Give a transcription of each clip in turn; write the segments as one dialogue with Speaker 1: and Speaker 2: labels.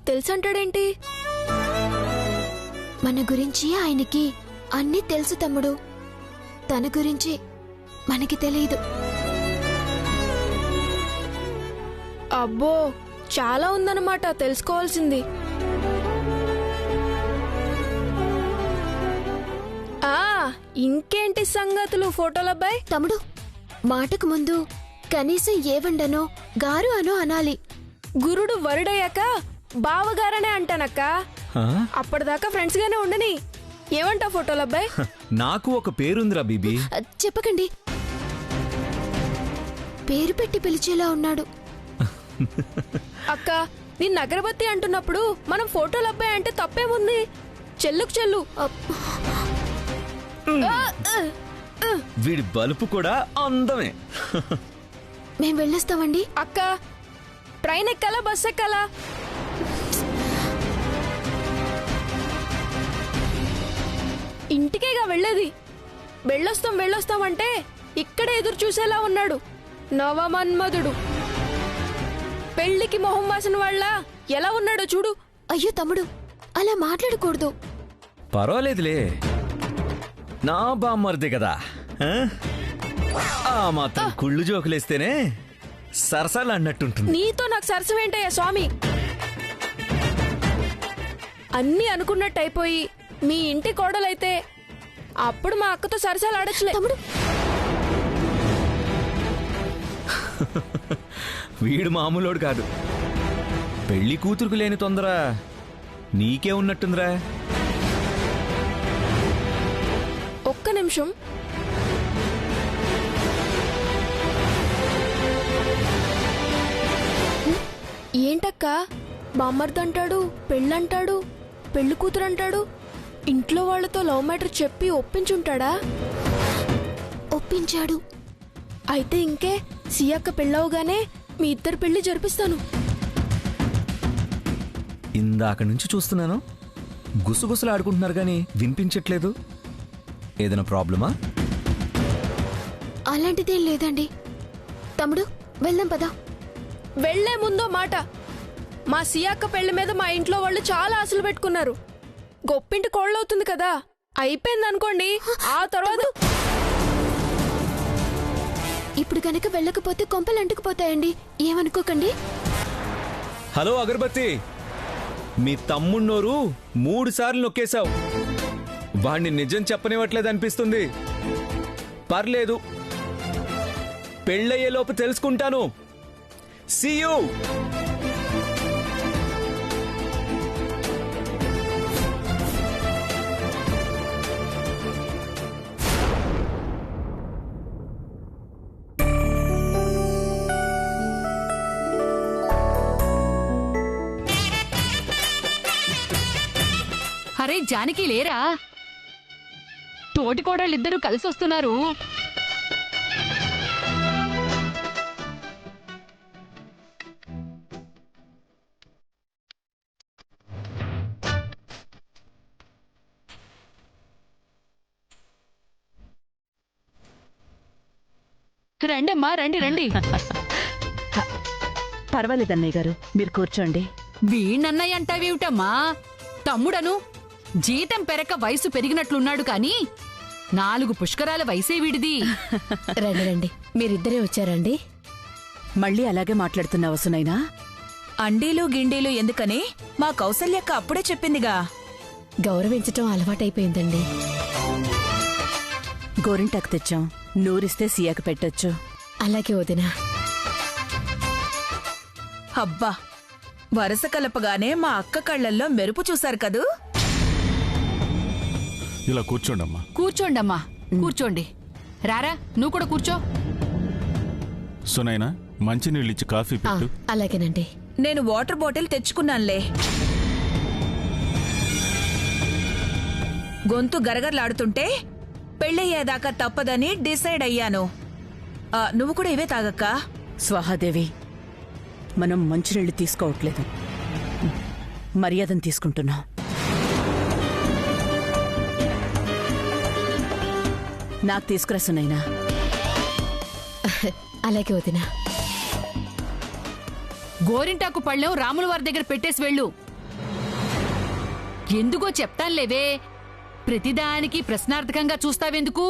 Speaker 1: తెలుసంటాడేంటి?
Speaker 2: మన గురించి ఆయనకి అన్నీ తెలుసు తమ్ముడు. తన గురించి మనకి తెలియదు.
Speaker 1: అబ్బో, చాలా ఉందన్నమాట తెలుసుకోవాల్సింది. ఇంకేంటి సంగతులు ఫోటోలబ్బాయి?
Speaker 2: తమ్ముడు, మాటకు ముందు కనీసం ఏవండనో గారు అనో అనాలి.
Speaker 1: గురుడు వరుడయ్యాక బావగారనే అంటానక్క. అప్పటిదాకా ఫ్రెండ్స్ గానే ఉండని. ఏమంటా ఫోటోలబ్బాయి?
Speaker 3: నాకు ఒక పేరుందిరా బీబీ.
Speaker 2: చెప్పకండి. పేరు పెట్టి పిలిచేలా ఉన్నాడు.
Speaker 1: అక్క, నీ నగరబత్తి అంటున్నప్పుడు మనం ఫోటోలబ్బాయి అంటే తప్పేముంది? చెల్లుకు చెల్లు.
Speaker 3: వీడి బలుపు కూడా అందమే.
Speaker 2: మేం వెళ్ళొస్తామండి.
Speaker 1: అక్క, ట్రైన్ ఎక్కాలా బస్ ఎక్కాలా? ఇంటికేగా వెళ్ళేది. వెళ్ళొస్తామంటే ఇక్కడే ఎదురు చూసేలా ఉన్నాడు నవమన్మధుడు. పెళ్లికి మొహం వాసిన వాళ్ళ ఎలా ఉన్నాడో చూడు.
Speaker 2: అయ్యో తమ్ముడు, అలా మాట్లాడకూడదు.
Speaker 3: పర్వాలేదులే, నా బామ్మర్దే కదా. ఆ మాత్రం కుళ్ళు జోకులేస్తేనే సరసాలు అన్నట్టుంటుంది.
Speaker 1: నీతో నాకు సరసం ఏంటయ్యా స్వామి? అన్నీ అనుకున్నట్టు అయిపోయి మీ ఇంటి కోడలైతే అప్పుడు మా అక్కతో సరసాలు ఆడచ్చులే.
Speaker 2: తమ్ముడు,
Speaker 3: వీడు మామూలోడు కాదు. పెళ్లి కూతురుకు లేని తొందర నీకే ఉన్నట్టుందిరా.
Speaker 1: ఒక్క నిమిషం. ఏంటక్క, బామ్మర్దంటాడు, పెళ్ళంటాడు, పెళ్లి కూతురంటాడు. ఇంట్లో వాళ్లతో లవ్ మ్యాటర్ చెప్పి ఒప్పించుంటాడా?
Speaker 2: ఒప్పించాడు.
Speaker 1: అయితే ఇంకే సియక్క పెళ్ళవగానే మీ ఇద్దరు పెళ్లి జరిపిస్తాను.
Speaker 3: ఇందాక నుంచి చూస్తున్నాను, గుసగుసలు ఆడుకుంటున్నారు గాని వినిపించట్లేదు. ఏదైనా ప్రాబ్లమా?
Speaker 2: అలాంటిదేం లేదండి. తమ్ముడు, వెళ్దాం పదా.
Speaker 1: వెళ్లే ముందో మాట, మా సియాక్క పెళ్లి మీద మా ఇంట్లో వాళ్ళు చాలా ఆశలు పెట్టుకున్నారు. గొప్పింటి కోళ్ళవుతుంది కదా, అయిపోయింది అనుకోండి. ఆ తర్వాత
Speaker 2: ఇప్పుడు కనుక వెళ్ళకపోతే కొంపలు అంటుకుపోతాయండి. ఏమనుకోకండి.
Speaker 3: హలో అగరబత్తి, మీ తమ్మున్నోరు 3 సార్లు నొక్కేశావు. వాణ్ణి నిజం చెప్పనివ్వట్లేదు అనిపిస్తుంది. పర్లేదు, పెళ్ళయ్యేలోపు తెలుసుకుంటాను. See you.
Speaker 4: అరే జానకి లేరా? తోటికోడళ్ళిద్దరూ కలిసి వస్తున్నారు. రండమ్మా, రండి రండి.
Speaker 5: పర్వాలేదన్నయ్య గారు, మీరు కూర్చోండి.
Speaker 4: వీణ్ణన్నయ్య అంటావేమిటమ్మా? తమ్ముడను. జీతం పెరక వయసు పెరిగినట్లున్నాడు కాని 4 పుష్కరాల వయసే వీడిది.
Speaker 2: రండి రండి, మీరిద్దరే వచ్చారండి.
Speaker 5: మళ్ళీ అలాగే మాట్లాడుతున్నావు సునైనా?
Speaker 6: అండీలు గిండీలు ఎందుకని మా కౌసల్యక్క అప్పుడే చెప్పిందిగా.
Speaker 2: గౌరవించటం అలవాటైపోయిందండి.
Speaker 5: గోరింటాకు తెచ్చాం, నూరిస్తే సియాకు పెట్టొచ్చు.
Speaker 2: అలాగే వదినా.
Speaker 6: అబ్బా, వరస కలపగానే మా అక్క కళ్ళల్లో మెరుపు చూశారు కదూ.
Speaker 7: ఇలా కూర్చోండమ్మా.
Speaker 4: కూర్చోండమ్మా, కూర్చోండి. రారా, నువ్వు కూడా కూర్చో.
Speaker 7: సునైనా, మంచినీళ్ళిచ్చి కాఫీ పెట్టు.
Speaker 2: అలాగేనండి.
Speaker 6: నేను వాటర్ బాటిల్ తెచ్చుకున్నానులే. గొంతు గరగరలాడుతుంటే పెళ్ళయ్యేదాకా తప్పదని డిసైడ్ అయ్యాను. నువ్వు కూడా ఇవే తాగక్కా.
Speaker 5: స్వాహాదేవి, మనం మంచినీళ్ళు తీసుకోవట్లేదు, మర్యాదను తీసుకుంటున్నాం. నాకు తీసుకురా సునైనా.
Speaker 2: అలాగే వదినా.
Speaker 4: గోరింటాకు పళ్ళెం రాముల వారి దగ్గర పెట్టేసి వెళ్ళు. ఎందుకో చెప్తాన్లేవే. ప్రతిదానికి ప్రశ్నార్థకంగా చూస్తావెందుకు?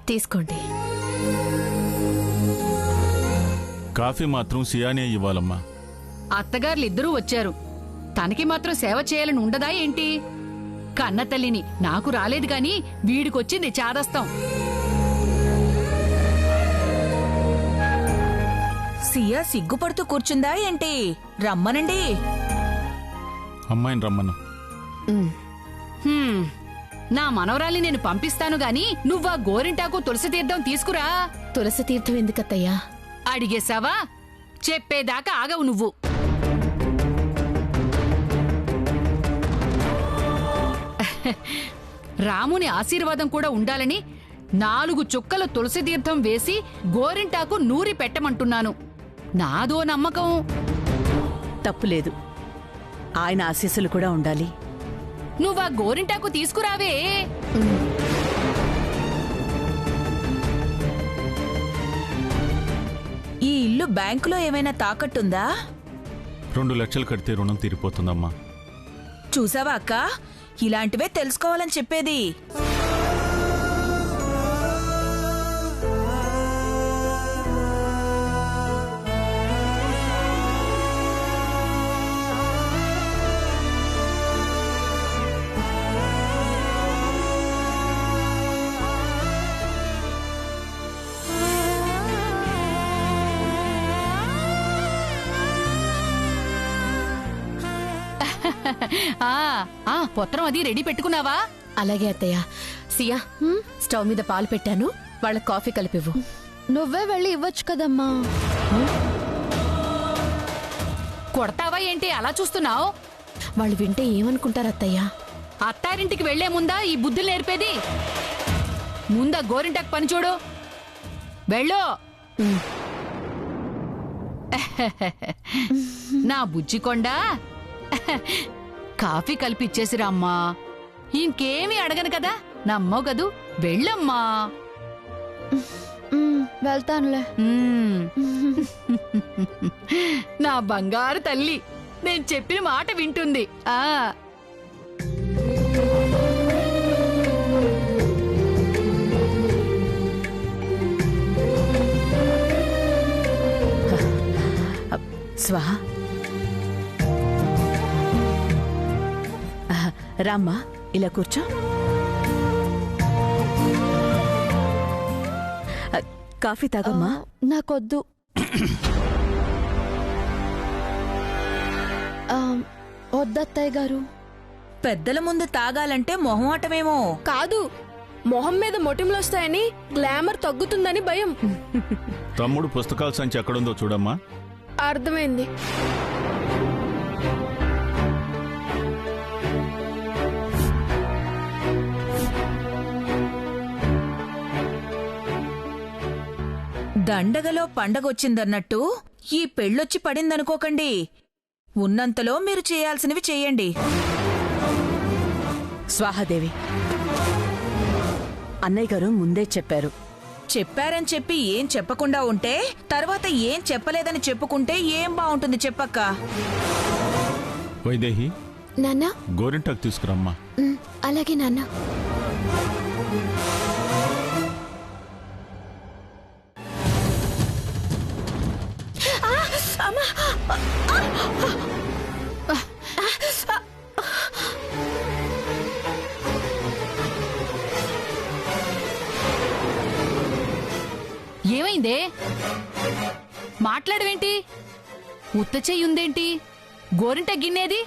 Speaker 2: తీసుకోండి.
Speaker 7: కాఫీ మాత్రం సియానే ఇవ్వాలమ్మా.
Speaker 4: అత్తగారులిద్దరూ వచ్చారు, తనకి మాత్రం సేవ చేయాలని ఉండదా ఏంటి? కన్న తల్లిని నాకు రాలేదు గాని వీడికొచ్చింది చాదస్తం.
Speaker 6: సియా సిగ్గుపడుతూ కూర్చుందా ఏంటి? రమ్మనండి.
Speaker 7: అమ్మాయిని రమ్మను.
Speaker 4: హ్మ్, నా మనవరాల్ని నేను పంపిస్తాను గాని నువ్వా గోరింటాకు తులసి తీర్థం తీసుకురా.
Speaker 2: తులసి తీర్థం ఎందుకత్తయ్యా?
Speaker 4: అడిగేశావా? చెప్పేదాకా ఆగవు నువ్వు. రాముని ఆశీర్వాదం కూడా ఉండాలని 4 చుక్కల తులసి తీర్థం వేసి గోరింటాకు నూరి పెట్టమంటున్నాను. నాదో నమ్మకం.
Speaker 5: తప్పులేదు, ఆయన ఆశీస్సులు కూడా ఉండాలి.
Speaker 4: నువ్వా గోరింటాకు తీసుకురావే.
Speaker 6: ఈ ఇల్లు బ్యాంకులో ఏమైనా తాకట్టుందా?
Speaker 7: 2 లక్షలు కడితే రుణం తీరిపోతుందమ్మా.
Speaker 6: చూసావా అక్క, ఇలాంటివే తెలుసుకోవాలని చెప్పేది.
Speaker 4: పొత్రం అది రెడీ పెట్టుకున్నావా?
Speaker 2: అలాగే అత్తయ్య. సియా, స్టవ్ మీద పాలు పెట్టాను, వాళ్ళ కాఫీ కలిపివ్వు. నువ్వే వెళ్ళి ఇవ్వచ్చు కదమ్మా.
Speaker 4: కొడతావా ఏంటి అలా చూస్తున్నావు?
Speaker 2: వాళ్ళు వింటే ఏమనుకుంటారు అత్తయ్య?
Speaker 4: అత్తారింటికి వెళ్లే ముందా ఈ బుద్ధులు నేర్పేది? ముందా గోరింటాకు పని చూడు. వెళ్ళు. నా బుజ్జికొండ, కాఫీ కలిపి ఇచ్చేసిరా అమ్మా. ఇంకేమీ అడగను కదా, నమ్మవు కదూ. వెళ్ళమ్మా.
Speaker 2: వెళ్తానులే.
Speaker 4: నా బంగారు తల్లి, నేను చెప్పిన మాట వింటుంది.
Speaker 5: స్వాహా. రామ్మా, ఇలా కూర్చో. కాఫీ తాగమ్మా.
Speaker 2: నాకొద్దు. వద్దత్తయ్య గారు.
Speaker 6: పెద్దల ముందు తాగాలంటే మొహమాటమేమో.
Speaker 1: కాదు, మొహం మీద మొటిమలొస్తాయని, గ్లామర్ తగ్గుతుందని భయం.
Speaker 7: తమ్ముడు పుస్తకాల సంచి ఎక్కడుందో చూడమ్మా.
Speaker 1: అర్థమైంది.
Speaker 6: దండగలో పండగొచ్చిందన్నట్టు ఈ పెళ్ళొచ్చి పడిందనుకోకండి. ఉన్నంతలో మీరు చేయాల్సినవి చెయ్యండి.
Speaker 5: స్వాహాదేవి, అన్నయ్య గారు ముందే చెప్పారు.
Speaker 6: చెప్పారని చెప్పి ఏం చెప్పకుండా ఉంటే తర్వాత ఏం చెప్పలేదని చెప్పుకుంటే ఏం బాగుంటుంది చెప్పక్క?
Speaker 7: వైదేహి,
Speaker 2: నాన్న.
Speaker 7: గోరింటాకు తీసుకురమ్మా.
Speaker 2: అలాగే నాన్న.
Speaker 4: ఏమైందే? మాట్లాడవేంటి? ఉత్త చెయ్యుందేంటి? గోరింట గిన్నెది?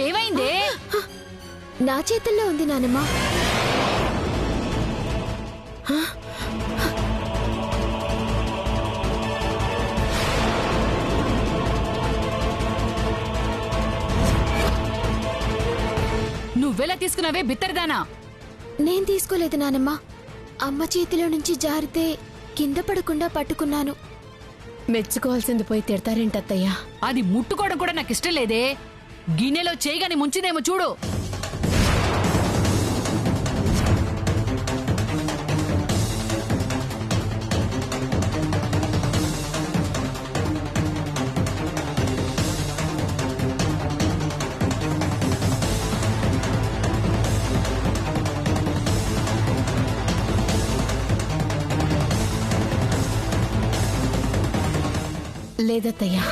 Speaker 4: ఏమైందే?
Speaker 2: నా చేతుల్లో ఉంది నానమ్మ.
Speaker 4: నువ్వెలా తీసుకున్నావే బిత్తరదానా?
Speaker 2: నేను తీసుకోలేదు నానమ్మ. అమ్మ చేతిలో నుంచి జారితే కింద పడకుండా పట్టుకున్నాను.
Speaker 1: మెచ్చుకోవాల్సింది పోయి తిడతారేంటత్తయ్యా?
Speaker 4: అది ముట్టుకోవడం కూడా నాకు ఇష్టం లేదే. గిన్నెలో చేయగాని ముంచిందేమో చూడు.
Speaker 1: లేదత్తయ్యా,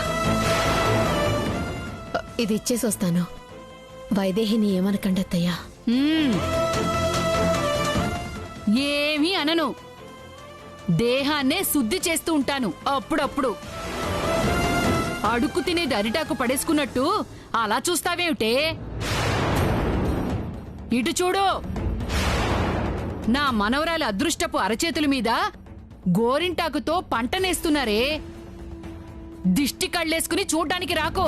Speaker 1: ఇది ఇచ్చేసి వస్తాను. వైదేహిని ఏమనకండి అత్తయ్యా.
Speaker 4: ఏమీ అనను. దేహాన్నే శుద్ధి చేస్తూ ఉంటాను అప్పుడప్పుడు. అడుక్కు తినేది అరిటాకు పడేసుకున్నట్టు అలా చూస్తావేమిటే? ఇటు చూడు. నా మనవరాలి అదృష్టపు అరచేతుల మీద గోరింటాకుతో పంటనేస్తున్నారే. దిష్టి కళ్ళేసుకుని చూడ్డానికి రాకు.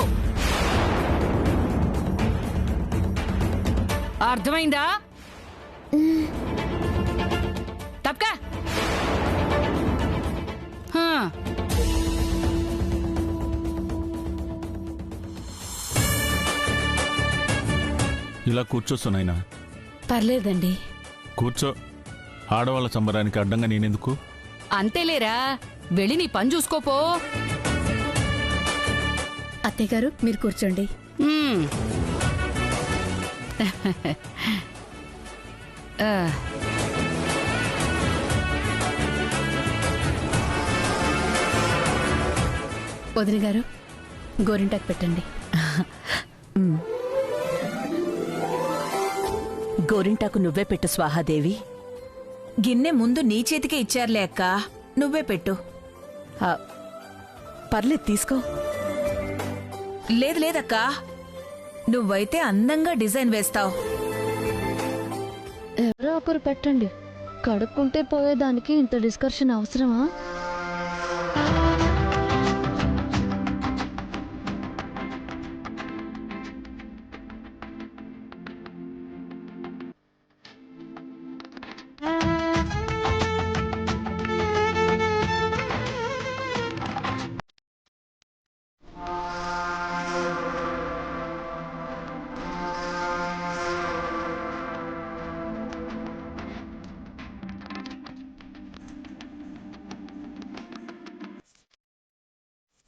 Speaker 4: అర్థమైందా? తప్పకా.
Speaker 7: ఇలా కూర్చోస్తున్నాయినా.
Speaker 1: పర్లేదండి.
Speaker 7: కూర్చో. ఆడవాళ్ళ సంబరానికి అడ్డంగా నేనెందుకు?
Speaker 4: అంతేలేరా, వెళ్ళి నీ పని చూసుకోపో.
Speaker 1: అత్తయ్య గారు, మీరు కూర్చోండి. వదిన గారు, గోరింటాకు పెట్టండి.
Speaker 5: గోరింటాకు నువ్వే పెట్టు స్వాహాదేవి.
Speaker 6: గిన్నె ముందు నీ చేతికే ఇచ్చారులే అక్క, నువ్వే పెట్టు.
Speaker 5: ఆ, పర్లేదు తీసుకో.
Speaker 6: లేదు లేదక్క, నువ్వైతే అందంగా డిజైన్ వేస్తావు.
Speaker 8: ఎవరో ఒకరు పెట్టండి. కడుక్కుంటే పోయేదానికి ఇంత డిస్కషన్ అవసరమా?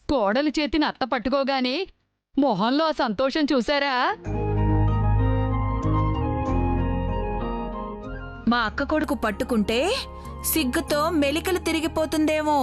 Speaker 4: కోడలి చేతిని అత్త పట్టుకోగానే మొహంలో ఆ సంతోషం చూసారా?
Speaker 6: మా అక్క కొడుకు పట్టుకుంటే సిగ్గుతో మెలికలు తిరిగిపోతుందేమో.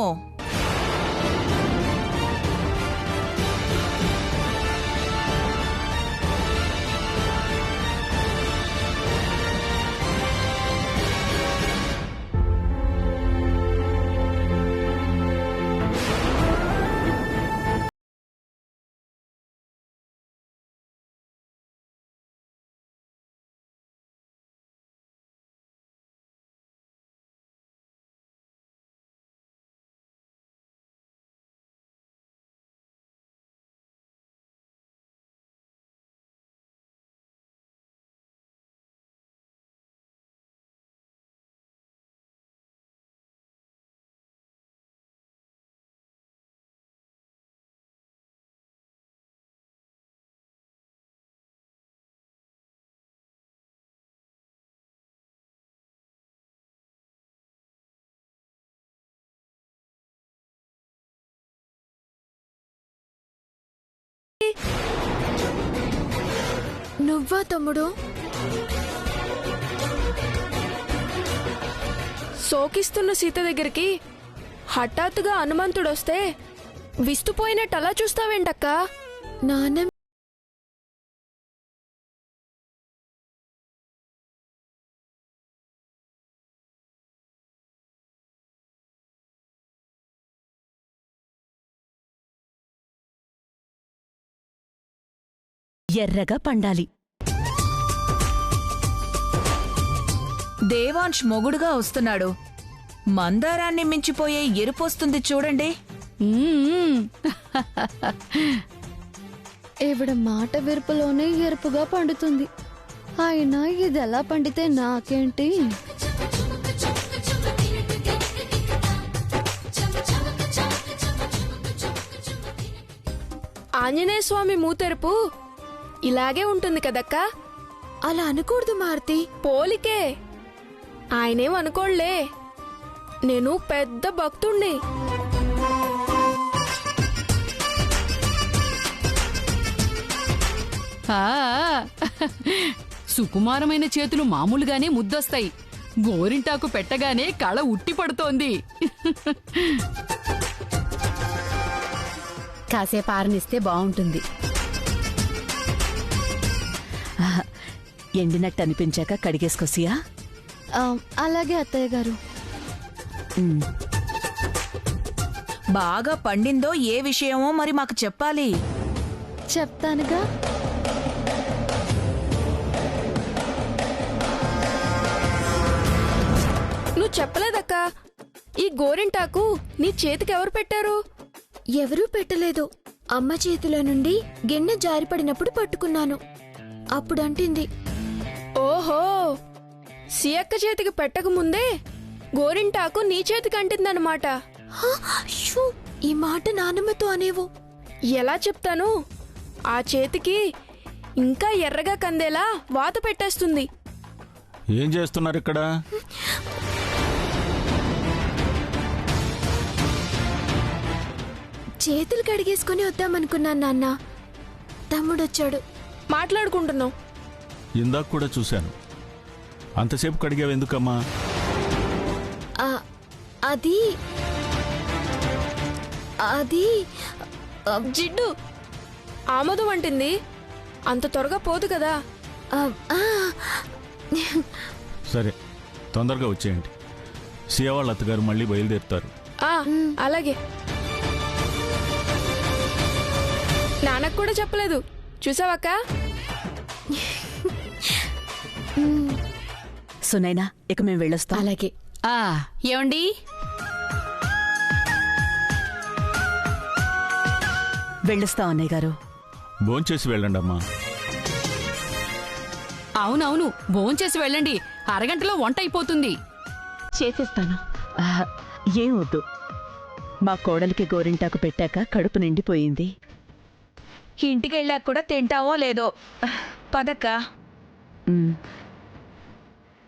Speaker 2: నువ్వా తమ్ముడు?
Speaker 1: సోకిస్తున్న సీత దగ్గరికి హఠాత్తుగా హనుమంతుడొస్తే విస్తుపోయినట్టు అలా చూస్తావేంటక్కా?
Speaker 2: నాన్న
Speaker 5: ఎర్రగా పండాలి.
Speaker 6: దేవాంశ్ మొగుడుగా వస్తున్నాడు. మందారాన్ని మించిపోయే ఎరుపొస్తుంది చూడండి.
Speaker 8: ఈవిడ మాట వెరుపులోనే ఎరుపుగా పండుతుంది. అయినా ఇది ఎలా పండితే నాకేంటి?
Speaker 1: ఆంజనేయ స్వామి మూతెరుపు ఇలాగే ఉంటుంది కదక్కా.
Speaker 2: అలా అనకూడదు మారుతి.
Speaker 1: పోలికే. ఆయనేం అనుకోళ్లే, నేను పెద్ద భక్తుణ్ణి.
Speaker 4: ఆ, సుకుమారమైన చేతులు మామూలుగానే ముద్దొస్తాయి. గోరింటాకు పెట్టగానే కళ ఉట్టి పడుతోంది.
Speaker 5: కాసేపు ఆరనిస్తే బావుంటుంది. ఎండినట్టు అనిపించాక కడిగేసుకోసియా.
Speaker 8: అలాగే అత్తయ్య గారు.
Speaker 6: బాగా పండిందో ఏ విషయమో మరి మాకు చెప్పాలి.
Speaker 8: చెప్తానుగా.
Speaker 1: నువ్వు చెప్పలేదక్కా, ఈ గోరింటాకు నీ చేతికి ఎవరు పెట్టారు?
Speaker 2: ఎవరూ పెట్టలేదు. అమ్మ చేతిలో నుండి గిన్నె జారిపడినప్పుడు పట్టుకున్నాను. అప్పుడు అంటింది.
Speaker 1: ఓహో, సియక్క చేతికి పెట్టక ముందే గోరింటాకు నీ చేతికి అంటిందన్నమాట.
Speaker 2: హా! షూ! ఈ మాట నానమ్మతో అనేవు.
Speaker 1: ఎలా చెప్తాను? ఆ చేతికి ఇంకా ఎర్రగా కందేలా వాత పెట్టేస్తుంది.
Speaker 7: ఏం చేస్తున్నారు ఇక్కడ?
Speaker 2: చేతులు కడిగేసుకుని వద్దామనుకున్నాను నాన్న. తమ్ముడొచ్చాడు.
Speaker 1: మాట్లాడుకుంటున్నావు.
Speaker 7: ఇందాక కూడా చూశాను. అంతసేపు కడిగావెందుకమ్మా?
Speaker 2: ఆ, అది అది
Speaker 1: జిడ్డు ఆమోదం అంటుంది. అంత త్వరగా పోదు కదా.
Speaker 2: ఆ, ఆ,
Speaker 7: సరే, తొందరగా వచ్చేయండి. సియా వాళ్ళ అత్తగారు మళ్ళీ బయలుదేరుతారు.
Speaker 1: ఆ, అలాగే. నాన్నకు కూడా చెప్పలేదు, చూసావక్క?
Speaker 5: సునైనా, ఇక మేము వెళ్ళొస్తాం.
Speaker 2: అలాగే.
Speaker 4: ఆ, ఏమండి?
Speaker 5: వెళ్ళొస్తాం అన్నయ్య గారు.
Speaker 7: భోంచేసి వెళ్ళండి అమ్మా.
Speaker 4: అవునవును, భోంచేసి వెళ్ళండి. అరగంటలో వంట అయిపోతుంది.
Speaker 5: చేసేస్తాను. ఏం వద్దు. మా కోడలికి గోరింటాకు పెట్టాక కడుపు నిండిపోయింది.
Speaker 6: ఇంటికి వెళ్ళాక కూడా తింటావో లేదో. పదక్క.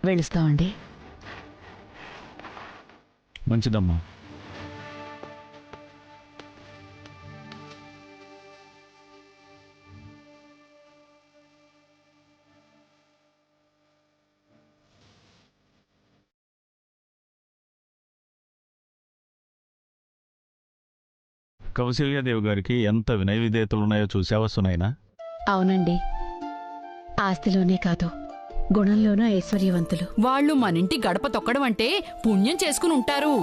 Speaker 5: వెళ్ళొస్తామండి.
Speaker 7: మంచిదమ్మా. కౌశల్యాదేవి గారికి ఎంత వినయ విధేయతలున్నాయో చూసావా సునైనా?
Speaker 5: అవునండి, ఆస్తిలోనే కాదు గుణంలోనూ ఐశ్వర్యవంతులు.
Speaker 4: వాళ్ళు మనింటి గడప తొక్కడం అంటే పుణ్యం చేసుకుని ఉంటారు.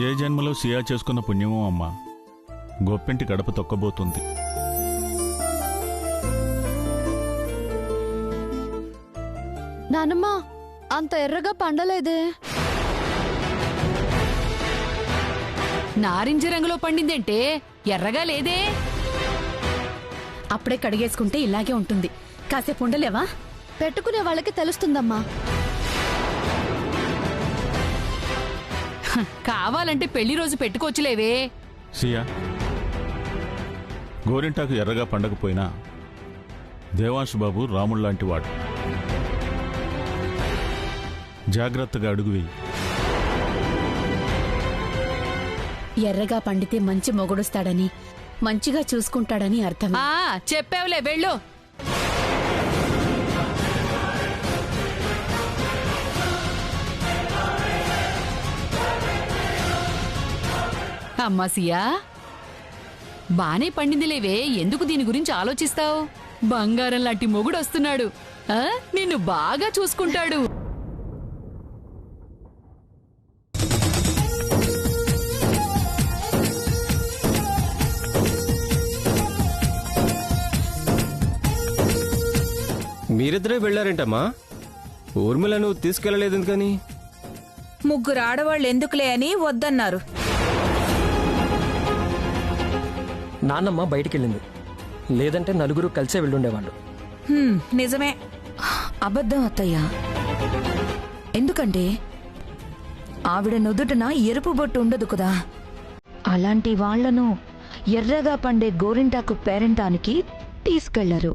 Speaker 7: ఏ జన్మలో సియా చేసుకున్న పుణ్యమో అమ్మా, గొప్పింటి గడప తొక్కబోతుంది.
Speaker 8: నానమ్మ, అంత ఎర్రగా పండలేదే.
Speaker 4: నారింజ రంగులో పండిందంటే ఎర్రగా లేదే.
Speaker 5: అప్పుడే కడిగేసుకుంటే ఇలాగే ఉంటుంది. కాసేపు ఉండలేవా?
Speaker 8: పెట్టుకునే వాళ్ళకి తెలుస్తుందమ్మా.
Speaker 4: కావాలంటే పెళ్లి రోజు పెట్టుకోవచ్చులేవే.
Speaker 7: సియా, గోరింటాకు ఎర్రగా పండకపోయినా దేవాంశ్ బాబు రాముళ్లాంటి వాడు. జాగ్రత్తగా అడుగు వేయి.
Speaker 5: ఎర్రగా పండితే మంచి మొగుడొస్తాడని, మంచిగా చూసుకుంటాడని అర్థం.
Speaker 4: ఆ, చెప్పావులే, వెళ్ళు. అమ్మా సియా, బానే పండిందిలేవే. ఎందుకు దీని గురించి ఆలోచిస్తావు? బంగారం లాంటి మొగుడు వస్తున్నాడు. నిన్ను బాగా చూసుకుంటాడు.
Speaker 9: మీరిద్దరే వెళ్ళారేంటమ్మా? ఊర్మిళను తీసుకెళ్ళలేదు ఎందుకని?
Speaker 6: ముగ్గురు ఆడవాళ్ళు ఎందుకులే అని వద్దన్నారు.
Speaker 10: నాన్నమ్మ బయటికెళ్ళింది, లేదంటే నలుగురు కలిసే వెళ్ళుండేవాళ్ళు.
Speaker 6: నిజమే.
Speaker 11: అబద్ధం అత్తయ్య. ఎందుకంటే ఆవిడ నుదుటన ఎరుపు బొట్టు ఉండదు కదా. అలాంటి వాళ్లను ఎర్రగా పండే గోరింటాకు పేరంటానికి తీసుకెళ్లరు.